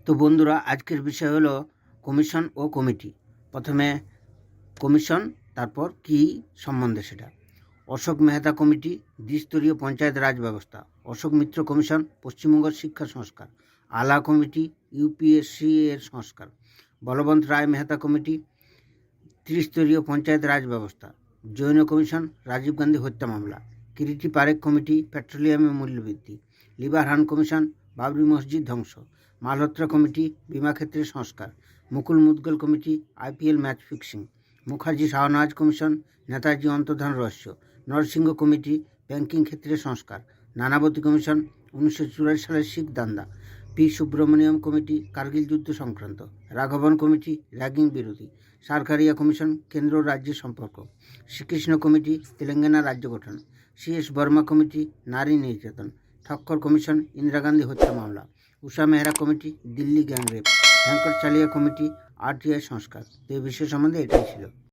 তো বন্ধুরা, আজকের বিষয় হলো কমিশন ও কমিটি। প্রথমে কমিশন, তারপর কি সম্বন্ধে সেটা। অশোক মেহতা কমিটি দ্বিস্তরীয় পঞ্চায়েত রাজ ব্যবস্থা। অশোক মিত্র কমিশন পশ্চিমবঙ্গ শিক্ষা সংস্কার। আলা কমিটি ইউপিএসসি এর সংস্কার। বলবন্ত রায় মেহতা কমিটি ত্রিস্তরীয় পঞ্চায়েত রাজ ব্যবস্থা। জৈন কমিশন রাজীব গান্ধী হত্যা মামলা। কিরিটি পারেখ কমিটি পেট্রোলিয়ামের মূল্যবৃদ্ধি। লিবারহান কমিশন বাবরি মসজিদ ধ্বংস। মালহোত্রা কমিটি বিমা ক্ষেত্রে সংস্কার। Mukul Mudgal committee IPL match fixing. Mukherjee Shahnawaz commission Netaji অন্তর্ধান রহস্য। নরসিংহ কমিটি ব্যাংকিং ক্ষেত্রে সংস্কার। নানাবতী কমিশন 1944 সালের শিখ দাঙ্গা। পি সুব্রমণিয়ম কমিটি কার্গিল যুদ্ধ সংক্রান্ত। রাঘবন কমিটি র্যাগিং বিরোধী। সারকারিয়া কমিশন কেন্দ্র রাজ্যের সম্পর্ক। শ্রীকৃষ্ণ কমিটি তেলেঙ্গানা রাজ্য গঠন। সিএস বর্মা কমিটি নারী নির্যাতন। ঠক্কর কমিশন ইন্দিরা গান্ধী হত্যা মামলা। Usha Mehra committee Delhi gang rape. Venkat Chaliah committee RTI সংস্কার। তো এই বিষয় সম্বন্ধে এটাই ছিল।